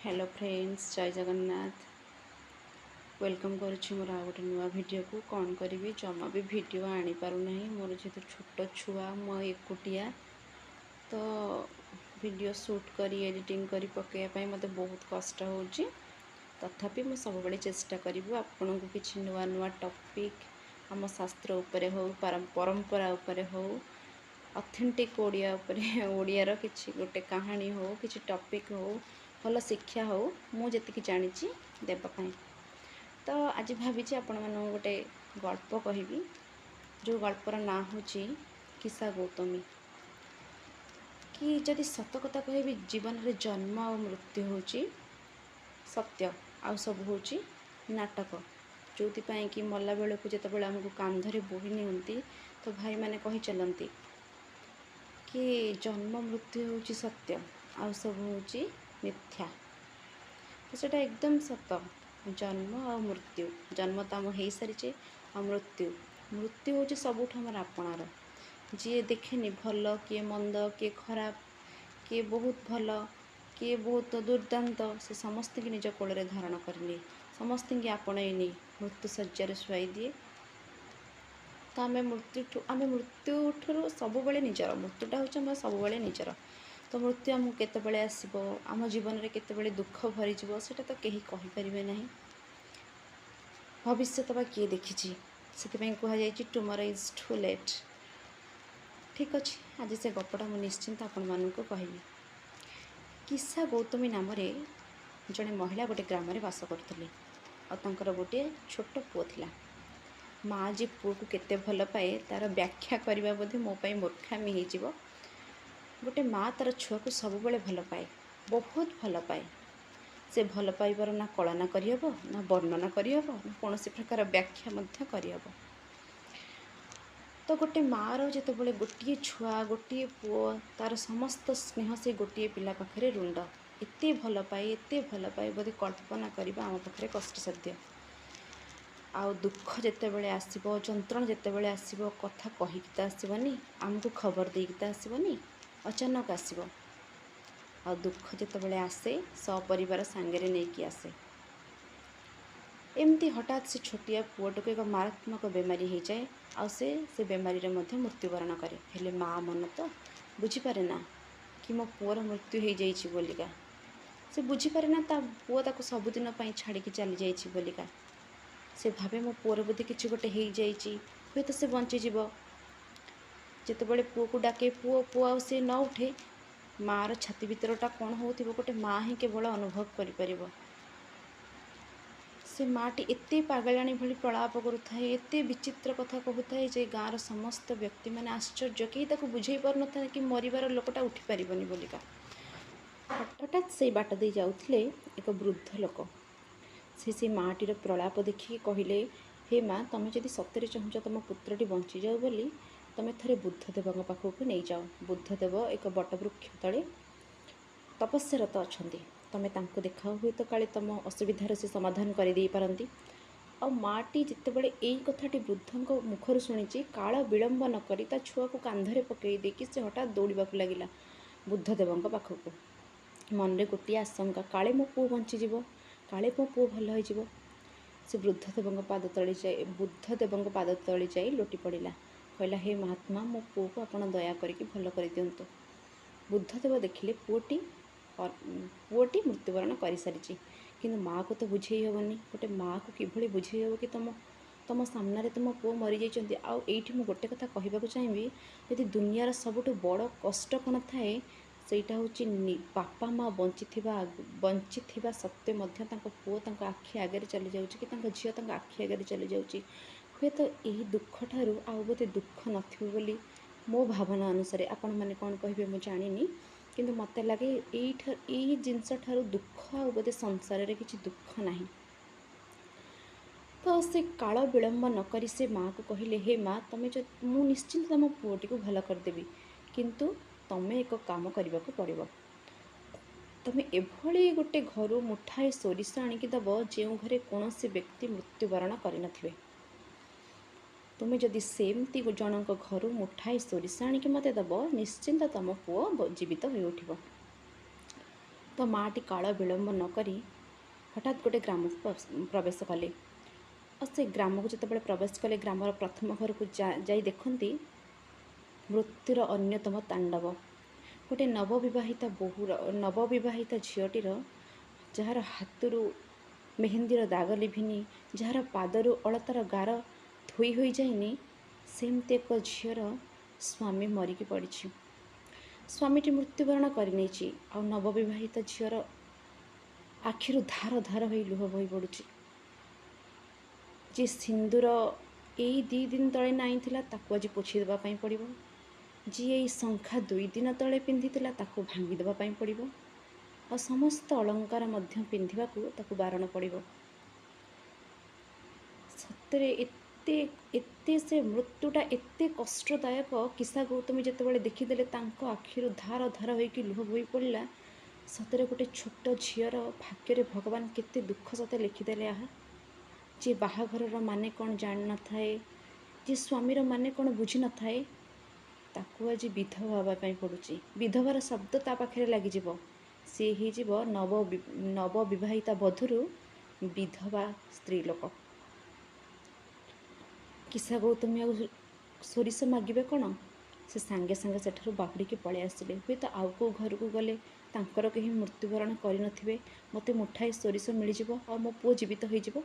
Hello friends, जय Jagannath. Welcome करुच्ची मोर आ गोटे नुआ भिडियो को। कौन करी जमा भी भिडियो आनी पारुना मोर जेहेतु छोट छुआ मो एकुटिया तो भिडियो शूट करी एडिटिंग करी पकाइवाई मत बहुत कष्ट होची। तथापि मु सब बेले चेष्टा करी आपन को किसी नुआ नुआ टॉपिक आम शास्त्र उपरे हो परंपरा उपरे हो ऑथेंटिक ओडिया उपरे ओडियार किसी गोटे कहानी हो किसी टॉपिक हो भल शिक्षा हो मु जी जानी देवाई। तो आज भावी आपण मान गोटे गल्प कहबी जो गल्पर ना हूँ किस्सा गौतमी। कि जदि सत कथा कहबी जीवन रे जन्म और मृत्यु होची सत्य आउ सब होची नाटक। जो कि मला बेल को जिते आमको कांधरे बोही नियंती तो भाई मैंने कही चलती कि जन्म मृत्यु होची सत्य आउ सब होची मिथ्या। तो सेटा एकदम सत। जन्म आ मृत्यु, जन्म तो आम हो सारी आ मृत्यु मृत्यु हूँ सबुठ आम आपणार। जी देखेनि भल किए मंद किए खराब किए बहुत भल किए बहुत दुर्दांत से समस्त की निज कोल धारण करनी समस्त की आपणईनी मृत्यु शଯ୍ୟାରେ शुआई दिए। तो आम मृत्यु ठूँ सब निजर मृत्युटा हूँ सब निजर। तो मृत्यु आमको केतबेले आसब आम जीवन में केतबेले दुख भरी सेटा तो कहीं कहींपारे ना। भविष्य बा किए देखी से कहुई टुमरो इज टू लेट। ठीक अच्छे आज से गपटा मुझे निश्चिंत आपण मानक कहबी। किस्सा गौतमी नाम जड़े महिला गोटे ग्राम में बास करते और गोटे छोट पुओ थिला। माँ जी पुओ को केते भल पाए तार व्याख्या करने बोधे मोपाई मूर्खामी हो। गोटे माँ तार छुआ को सबुबले भल पाए, बहुत भल पाए। से भल पाइबार ना कलना करहब ना वर्णना करहब ना कौन प्रकार व्याख्या करहब। तो गोटे माँ जितेबाला गोटे छुआ गोटे पुओ तार समस्त स्नेह से गोटे पिला पाखे रुंड एत भल पाए बोधे कल्पना करवा आम पाखे कष्टसाध्य। आउ दुख जितेबाला आसब जंत्रण जितेबाला आसब कथा कहीकि तो आसबनी आमको खबर देकी तो आसबनी अचानक आसब। आ दुख जितेबाला आसे सपरिवार सांगे नहीं आसे। एमती हठात से छोटिया पुओटक एक मारात्मक बेमारी हो जाए आ से बेमारी मृत्युवरण करे। हेले माँ मन तो बुझीपारे ना कि मो पुअर मृत्यु हो जाइए बोलिका। से बुझीपारे ना ता पुओ ताको सबुदिन छाड़ी चली जाइए बोलिका। से भावे मो पुअर बोधे किसी गोटे हो जाइए हे तो से बंचीज। जितेबाला पुओ को डाके पुओ पुओ आ से न उठे मार छाती भीतरटा कौन हो गोटे माँ ही केवल अनुभव कर। से माटी एते पागलाणी भली प्रलाप करुए एते विचित्र कथा कहूए जे गाँव समस्त व्यक्ति मैंने आश्चर्य कहीं ताको बुझे पार न था कि मरबार लोकटा उठी पारबनी बोलिका। हठात से बाट दे जाउथिले एक वृद्ध लोक से माटीर प्रलाप देखिए कहले, हे माँ तुम जदि सतरे चाहूच तुम पुत्रटी बंची जाऊ बोली तुम थे बुद्धदेव पाखक नहीं जाओ। बुद्धदेव एक बटवृक्ष तले तपस्यारत अच्छा तुम तांको देखाओ हुए तो काले तुम असुविधार से समाधान कर दे पारती। आ माटी जितेबाला यही कथाटी वृद्धों मुखर शुणी काल विलंब नक छुआ को कांधरे पकई देकी से हठात दौड़ा लगिला बुद्धदेव पाखक। मन में गोटे आशंका काले मो पुओ बंचीज काले मो पुओ भल हो। से बुद्धदेव पाद तले जा लोटी पड़ा कहला, हे महात्मा मो पुओ को आप दया करके भल कर दिंतु। बुद्धदेव देखिले पुओटी मृत्युवरण कर सारी कि माँ को तो बुझे हेनी। गोटे माँ को किभली बुझे हे कि तुम सामने तुम पुओ मरी जाइए। आईठी मु गोटे कथा कहवाक चाहिए, यदि दुनियार सबुठ बड़ कष्ट कौन थाए सेटा हूँ बापा माँ बंची सत्वे पुओ आखि आगे चली जाऊँगी कि झील आखि आगे चली जाऊँगी। हे तो यही दुख ठारू आउ बोधे दुख नथी मो भावना अनुसार। आपण मैंने कौन कहे मुझे जानी किंतु मत लगे यही जिनस ठारू दुख आ बोधे संसार में किसी दुख ना। तो से काल विलंब नक से माँ को कहले, हे माँ तुम जो मु निश्चिंत तुम पुओटी को भल करदेवी किंतु तुम्हें एक काम करने को पड़ो। तुम एभली गोटे घर मुठाए सोरिष आणिकी दब जो घरे कौन व्यक्ति मृत्युवरण कर। तुम्हें जदि सेमती जनक घर मुठाए सोरिष आणिकी मत दब निश्चिंत तुम पुओ जीवित हो उठिब। ତ ମାଟି କାଳ ବିଳମ୍ବ ନ କରି ହଠାତ୍ ଗୋଟେ ଗ୍ରାମକୁ ପ୍ରବେଶ କଲେ। ଆଉ ସେ ଗ୍ରାମକୁ ଯେତେବେଳେ ପ୍ରବେଶ କଲେ, ଗ୍ରାମର ପ୍ରଥମ ଘରକୁ ଯାଇ ଦେଖନ୍ତି ମୃତ୍ୟୁର ଅନ୍ୟତମ ତାଣ୍ଡବ। ଗୋଟେ ନବବିବାହିତା ଝିଅଟିର, ଯାହାର ହାତରୁ ମେହେନ୍ଦିର ଦାଗ ଲିଭିନି, ଯାହାର ପାଦରୁ ଅଳତାର ଗାର ଧୋଇ ହୋଇଯାଇନି, ସେମିତି ଏକ ଝିଅର ସ୍ୱାମୀ ମରିକି ପଡ଼ିଛି। ସ୍ୱାମୀଟି ମୃତ୍ୟୁବରଣ କରିନେଇଛି, ଆଉ ନବବିବାହିତା ଝିଅର ଆଖିରୁ ଧାର ଧାର ହୋଇ ଲୁହ ବୋହି ପଡ଼ୁଛି। ଯେ ସିନ୍ଦୁର ଏଇ 2 ଦିନ ତଳେ ନାଇଁଥିଲା, ତାକୁ ଆଜି ପୋଛି ଦେବା ପାଇଁ ପଡ଼ିବ। ଯିଏ ଏଇ ଶଙ୍ଖା 2 ଦିନ ତଳେ ପିନ୍ଧିଥିଲା, ତାକୁ ଭାଙ୍ଗି ଦେବା ପାଇଁ ପଡ଼ିବ। ଆଉ ସମସ୍ତ ଅଳଙ୍କାର ମଧ୍ୟ ପିନ୍ଧିବାକୁ ତାକୁ ବାରଣ ପଡ଼ିବ। ସତରେ ଏତେ ସେ ମୃତ୍ୟୁଟା ଏତେ କଷ୍ଟଦାୟକ। କିସା ଗୌତମୀ ଯେତେବେଳେ ଦେଖିଦେଲେ, ତାଙ୍କ ଆଖିରୁ ଧାର ଧାର ହୋଇକି ଲୁହ ବୋହି ପଡ଼ିଲା। ସତରେ ଗୋଟେ ଛୋଟ ଝିଅର ଭାଗ୍ୟରେ ଭଗବାନ କେତେ ଦୁଃଖ ସତେ ଲେଖିଦେଲେ। ଆହା, ଯିଏ ବାହାଘରର ମାନେ କ'ଣ ଜାଣିନଥାଏ, ଯିଏ ସ୍ୱାମୀର ମାନେ କ'ଣ ବୁଝିନଥାଏ, ତାକୁ ଆଜି ବିଧବା ହେବା ପାଇଁ ପଡ଼ୁଛି। ବିଧବାର ଶବ୍ଦ ତା ପାଖରେ ଲାଗିଯିବ, ସିଏ ହେଇଯିବ ନବବିବାହିତା ବଧୂରୁ ବିଧବା ସ୍ତ୍ରୀ ଲୋକ। କିସା ଗୌତମୀ ଆଉ ସୋରିଷ ମାଗିବେ କ'ଣ? ସେ ସାଙ୍ଗେ ସାଙ୍ଗେ ସେଠାରୁ ବାହୁଡ଼ିକି ପଳେଇ ଆସିଲେ। ହୁଏତ ଆଉ କେଉଁ ଘରକୁ ଗଲେ ତାଙ୍କର କେହି ମୃତ୍ୟୁବରଣ କରିନଥିବେ, ମୋତେ ମୁଠାଏ ସୋରିଷ ମିଳିଯିବ ଆଉ ମୋ ପୁଅ ଜୀବିତ ହୋଇଯିବ।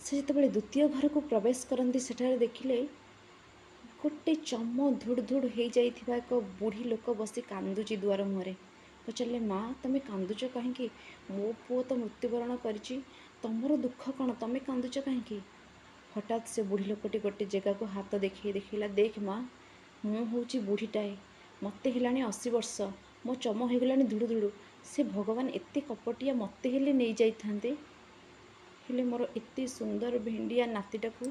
ସେ ଯେତେବେଳେ ଦ୍ୱିତୀୟ ଘରକୁ ପ୍ରବେଶ କରନ୍ତି, ସେଠାରେ ଦେଖିଲେ ଗୋଟେ ଚମ ଧୁଡ଼ ଧୁଡ଼ ହେଇଯାଇଥିବା ଏକ ବୁଢ଼ୀ ଲୋକ ବସି କାନ୍ଦୁଛି ଦୁଆର ମୁହଁରେ। ପଚାରିଲେ, ମା, ତମେ କାନ୍ଦୁଛ କାହିଁକି? ମୋ ପୁଅ ତ ମୃତ୍ୟୁବରଣ କରିଛି, ତମର ଦୁଃଖ କ'ଣ? ତମେ କାନ୍ଦୁଛ କାହିଁକି? ହଠାତ୍ ସେ ବୁଢ଼ୀ ଲୋକଟି ଗୋଟେ ଜାଗାକୁ ହାତ ଦେଖେଇଲା, ଦେଖ ମା, ମୁଁ ହେଉଛି ବୁଢ଼ୀଟାଏ, ମୋତେ ହେଲାଣି 80 ବର୍ଷ, ମୋ ଚମ ହୋଇଗଲାଣି ଧୁଡ଼ୁ ଧୁଡ଼ୁ। ସେ ଭଗବାନ ଏତେ କପଟିଆ, ମୋତେ ହେଲେ ନେଇଯାଇଥାନ୍ତେ, ହେଲେ ମୋର ଏତେ ସୁନ୍ଦର ଭେଣ୍ଡିଆ ନାତିଟାକୁ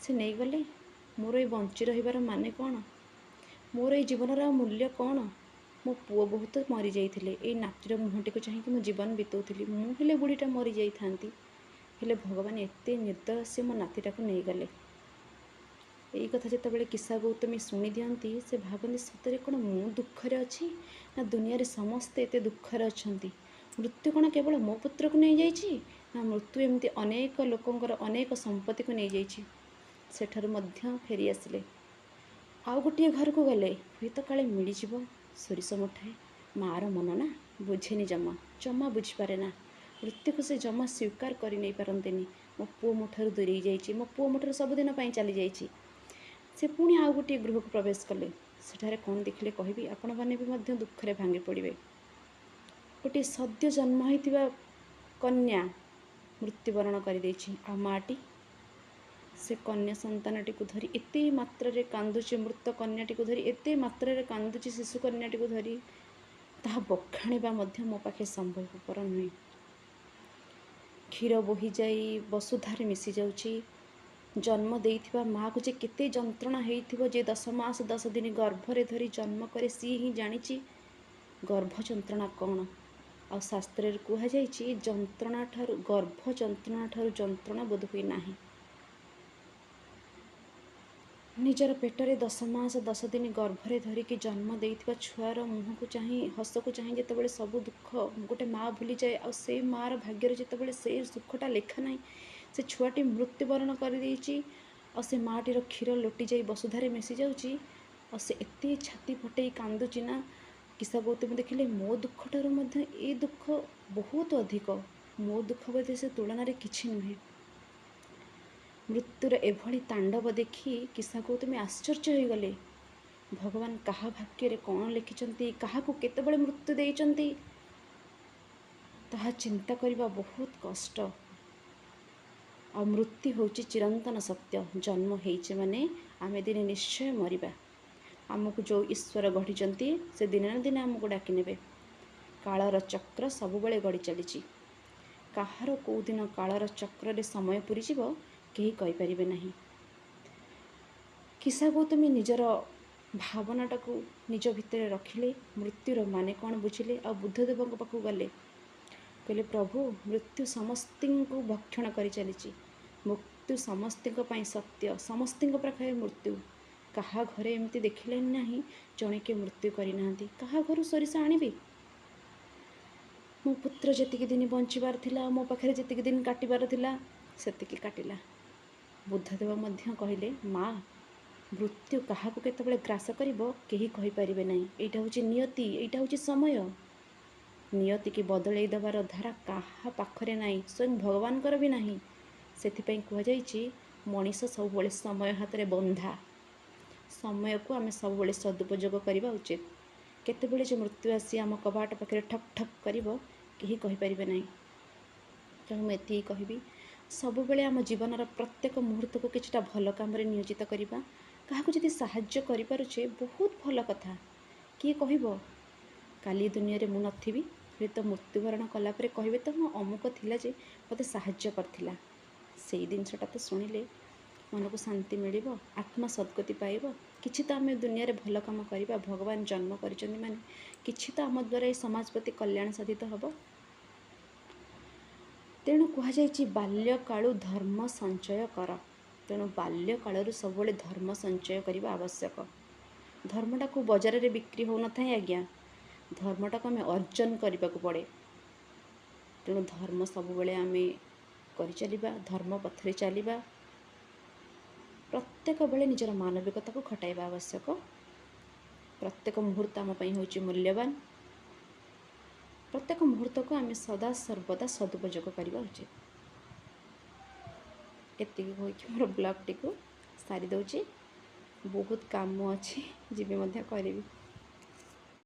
ସେ ନେଇଗଲେ। ମୋର ଏଇ ବଞ୍ଚି ରହିବାର ମାନେ କ'ଣ? ମୋର ଏଇ ଜୀବନର ଆଉ ମୂଲ୍ୟ କ'ଣ? ମୋ ପୁଅ ବହୁତ ମରିଯାଇଥିଲେ, ଏଇ ନାତିର ମୁହଁଟିକୁ ଚାହିଁକି ମୁଁ ଜୀବନ ବିତାଉଥିଲି। ମୁଁ ହେଲେ ବୁଢ଼ୀଟା ମରିଯାଇଥାନ୍ତି, ହେଲେ ଭଗବାନ ଏତେ ନିର୍ଦ୍ଦୟ, ସେ ମୋ ନାତିଟାକୁ ନେଇଗଲେ। ଏଇ କଥା ଯେତେବେଳେ କିସା ଗୌତମୀ ଶୁଣି ଦିଅନ୍ତି, ସେ ଭାବନ୍ତି, ସତରେ କ'ଣ ମୁଁ ଦୁଃଖରେ ଅଛି, ନା ଦୁନିଆରେ ସମସ୍ତେ ଏତେ ଦୁଃଖରେ ଅଛନ୍ତି? ମୃତ୍ୟୁ କ'ଣ କେବଳ ମୋ ପୁତ୍ରକୁ ନେଇଯାଇଛି, ନା ମୃତ୍ୟୁ ଏମିତି ଅନେକ ଲୋକଙ୍କର ଅନେକ ସମ୍ପତ୍ତିକୁ ନେଇଯାଇଛି? ସେଠାରୁ ମଧ୍ୟ ଫେରି ଆସିଲେ। ଆଉ ଗୋଟିଏ ଘରକୁ ଗଲେ, ହୁଏତ କାଳେ ମିଳିଯିବ ସୋରିଷ ମୁଠାଏ। ମାଆର ମନ ନା, ବୁଝେନି ଜମା ବୁଝିପାରେ ନା। ମୃତ୍ୟୁକୁ ସେ ଜମା ସ୍ୱୀକାର କରି ନେଇପାରନ୍ତିନି। ମୋ ପୁଅ ମୋ ଠାରୁ ଦୂରେଇ ଯାଇଛି, ମୋ ପୁଅ ମୋ ଠାରୁ ସବୁଦିନ ପାଇଁ ଚାଲିଯାଇଛି। ସେ ପୁଣି ଆଉ ଗୋଟିଏ ଗୃହକୁ ପ୍ରବେଶ କଲେ। ସେଠାରେ କ'ଣ ଦେଖିଲେ କହିବି, ଆପଣମାନେ ବି ମଧ୍ୟ ଦୁଃଖରେ ଭାଙ୍ଗି ପଡ଼ିବେ। ଗୋଟିଏ ସଦ୍ୟ ଜନ୍ମ ହୋଇଥିବା କନ୍ୟା ମୃତ୍ୟୁବରଣ କରିଦେଇଛି। ଆଉ ମାଆଟି ସେ କନ୍ୟା ସନ୍ତାନଟିକୁ ଧରି ଏତେ ମାତ୍ରାରେ କାନ୍ଦୁଛି, ମୃତ କନ୍ୟାଟିକୁ ଧରି ଏତେ ମାତ୍ରାରେ କାନ୍ଦୁଛି, ଶିଶୁ କନ୍ୟାଟିକୁ ଧରି, ତାହା ବଖାଣିବା ମଧ୍ୟ ମୋ ପାଖେ ସମ୍ଭବପର ନୁହେଁ। କ୍ଷୀର ବୋହିଯାଇ ବସୁଧାରେ ମିଶି ଯାଉଛି। ଜନ୍ମ ଦେଇଥିବା ମାଆକୁ ଯେ କେତେ ଯନ୍ତ୍ରଣା ହେଇଥିବ, ଯେ 10 ମାସ 10 ଦିନ ଗର୍ଭରେ ଧରି ଜନ୍ମ କରେ, ସିଏ ହିଁ ଜାଣିଛି ଗର୍ଭ ଯନ୍ତ୍ରଣା କ'ଣ। ଆଉ ଶାସ୍ତ୍ରରେ କୁହାଯାଇଛି, ଗର୍ଭ ଯନ୍ତ୍ରଣା ଠାରୁ ଯନ୍ତ୍ରଣା ବୋଧ ହୁଏ ନାହିଁ। ନିଜର ପେଟରେ 10 ମାସ 10 ଦିନ ଗର୍ଭରେ ଧରିକି ଜନ୍ମ ଦେଇଥିବା ଛୁଆର ମୁହଁକୁ ଚାହିଁ, ହସକୁ ଚାହିଁ ଯେତେବେଳେ ସବୁ ଦୁଃଖ ଗୋଟେ ମାଆ ଭୁଲିଯାଏ, ଆଉ ସେଇ ମାଆର ଭାଗ୍ୟରେ ଯେତେବେଳେ ସେଇ ସୁଖଟା ଲେଖା ନାହିଁ, ସେ ଛୁଆଟି ମୃତ୍ୟୁବରଣ କରିଦେଇଛି, ଆଉ ସେ ମାଆଟିର କ୍ଷୀର ଲୋଟିଯାଇ ବସୁଧାରେ ମିଶି ଯାଉଛି, ଆଉ ସେ ଏତେ ଛାତି ଫଟେଇ କାନ୍ଦୁଛି ନା, କିସା ଗୌତମୀ ଦେଖିଲେ ମୋ ଦୁଃଖଠାରୁ ମଧ୍ୟ ଏ ଦୁଃଖ ବହୁତ ଅଧିକ। ମୋ ଦୁଃଖ ବୋଧେ ସେ ତୁଳନାରେ କିଛି ନୁହେଁ। ମୃତ୍ୟୁର ଏଭଳି ତାଣ୍ଡବ ଦେଖି କିସା ଗୌତମୀ ଆଶ୍ଚର୍ଯ୍ୟ ହୋଇଗଲେ। ଭଗବାନ କାହା ଭାଗ୍ୟରେ କ'ଣ ଲେଖିଛନ୍ତି, କାହାକୁ କେତେବେଳେ ମୃତ୍ୟୁ ଦେଇଛନ୍ତି, ତାହା ଚିନ୍ତା କରିବା ବହୁତ କଷ୍ଟ। ଆଉ ମୃତ୍ୟୁ ହେଉଛି ଚିରନ୍ତନ ସତ୍ୟ। ଜନ୍ମ ହେଇଛେ ମାନେ ଆମେ ଦିନେ ନିଶ୍ଚୟ ମରିବା। ଆମକୁ ଯେଉଁ ଈଶ୍ୱର ଗଢ଼ିଛନ୍ତି, ସେ ଦିନେ ନା ଦିନେ ଆମକୁ ଡାକି ନେବେ। କାଳର ଚକ୍ର ସବୁବେଳେ ଗଡ଼ି ଚାଲିଛି। କାହାର କେଉଁ ଦିନ କାଳର ଚକ୍ରରେ ସମୟ ପୂରିଯିବ, କେହି କହିପାରିବେ ନାହିଁ। କିସା ଗୌତମୀ ନିଜର ଭାବନାଟାକୁ ନିଜ ଭିତରେ ରଖିଲେ, ମୃତ୍ୟୁର ମାନେ କ'ଣ ବୁଝିଲେ, ଆଉ ବୁଦ୍ଧଦେବଙ୍କ ପାଖକୁ ଗଲେ। କହିଲେ, ପ୍ରଭୁ, ମୃତ୍ୟୁ ସମସ୍ତଙ୍କୁ ଭକ୍ଷଣ କରି ଚାଲିଛି। ମୃତ୍ୟୁ ସମସ୍ତଙ୍କ ପାଇଁ ସତ୍ୟ, ସମସ୍ତଙ୍କ ପାଖରେ ମୃତ୍ୟୁ। କାହା ଘରେ ଏମିତି ଦେଖିଲେନି ନାହିଁ ଜଣେ କିଏ ମୃତ୍ୟୁ କରିନାହାନ୍ତି। କାହା ଘରୁ ସୋରିଷ ଆଣିବି? ମୋ ପୁତ୍ର ଯେତିକି ଦିନ ବଞ୍ଚିବାର ଥିଲା, ମୋ ପାଖରେ ଯେତିକି ଦିନ କାଟିବାର ଥିଲା ସେତିକି କାଟିଲା। ବୁଦ୍ଧଦେବ ମଧ୍ୟ କହିଲେ, ମା, ମୃତ୍ୟୁ କାହାକୁ କେତେବେଳେ ଗ୍ରାସ କରିବ କେହି କହିପାରିବେ ନାହିଁ। ଏଇଟା ହେଉଛି ନିୟତି, ଏଇଟା ହେଉଛି ସମୟ। ନିୟତିକି ବଦଳେଇ ଦେବାର ଧାରା କାହା ପାଖରେ ନାହିଁ, ସ୍ୱୟଂ ଭଗବାନଙ୍କର ବି ନାହିଁ। ସେଥିପାଇଁ କୁହାଯାଇଛି ମଣିଷ ସବୁବେଳେ ସମୟ ହାତରେ ବନ୍ଧା। ସମୟକୁ ଆମେ ସବୁବେଳେ ସଦୁପଯୋଗ କରିବା ଉଚିତ। କେତେବେଳେ ଯେ ମୃତ୍ୟୁ ଆସି ଆମ କବାଟ ପାଖରେ ଠକ୍ ଠକ୍ କରିବ କେହି କହିପାରିବେ ନାହିଁ। ତେଣୁ ମୁଁ ଏତିକି କହିବି, ସବୁବେଳେ ଆମ ଜୀବନର ପ୍ରତ୍ୟେକ ମୁହୂର୍ତ୍ତକୁ କିଛିଟା ଭଲ କାମରେ ନିୟୋଜିତ କରିବା। କାହାକୁ ଯଦି ସାହାଯ୍ୟ କରିପାରୁଛେ ବହୁତ ଭଲ କଥା। କିଏ କହିବ କାଲି ଦୁନିଆରେ ମୁଁ ନଥିବି, ହୁଏତ ମୃତ୍ୟୁବରଣ କଲା ପରେ କହିବେ ତ ହଁ ଅମୁକ ଥିଲା ଯେ ମୋତେ ସାହାଯ୍ୟ କରିଥିଲା। ସେଇ ଜିନିଷଟା ତ ଶୁଣିଲେ ମନକୁ ଶାନ୍ତି ମିଳିବ, ଆତ୍ମା ସଦ୍ଗତି ପାଇବ। କିଛି ତ ଆମେ ଦୁନିଆରେ ଭଲ କାମ କରିବା। ଭଗବାନ ଜନ୍ମ କରିଛନ୍ତି ମାନେ କିଛି ତ ଆମ ଦ୍ୱାରା ଏ ସମାଜ ପ୍ରତି କଲ୍ୟାଣ ସାଧିତ ହେବ। ତେଣୁ କୁହାଯାଇଛି ବାଲ୍ୟକାଳୁ ଧର୍ମ ସଞ୍ଚୟ କର। ତେଣୁ ବାଲ୍ୟକାଳରୁ ସବୁବେଳେ ଧର୍ମ ସଞ୍ଚୟ କରିବା ଆବଶ୍ୟକ। ଧର୍ମଟାକୁ ବଜାରରେ ବିକ୍ରି ହେଉନଥାଏ ଆଜ୍ଞା, ଧର୍ମଟାକୁ ଆମେ ଅର୍ଜନ କରିବାକୁ ପଡ଼େ। ତେଣୁ ଧର୍ମ ସବୁବେଳେ ଆମେ କରିଚାଲିବା, ଧର୍ମ ପଥରେ ଚାଲିବା। ପ୍ରତ୍ୟେକ ବେଳେ ନିଜର ମାନବିକତାକୁ ଖଟାଇବା ଆବଶ୍ୟକ। ପ୍ରତ୍ୟେକ ମୁହୂର୍ତ୍ତ ଆମ ପାଇଁ ହେଉଛି ମୂଲ୍ୟବାନ। ପ୍ରତ୍ୟେକ ମୁହୂର୍ତ୍ତକୁ ଆମେ ସଦା ସର୍ବଦା ସଦୁପଯୋଗ କରିବା ଉଚିତ। ଏତିକି କହିକି ମୋର ବ୍ଲଗ୍ଟିକୁ ସାରି ଦେଉଛି। ବହୁତ କାମ ଅଛି, ଯିବି ମଧ୍ୟ କରିବି।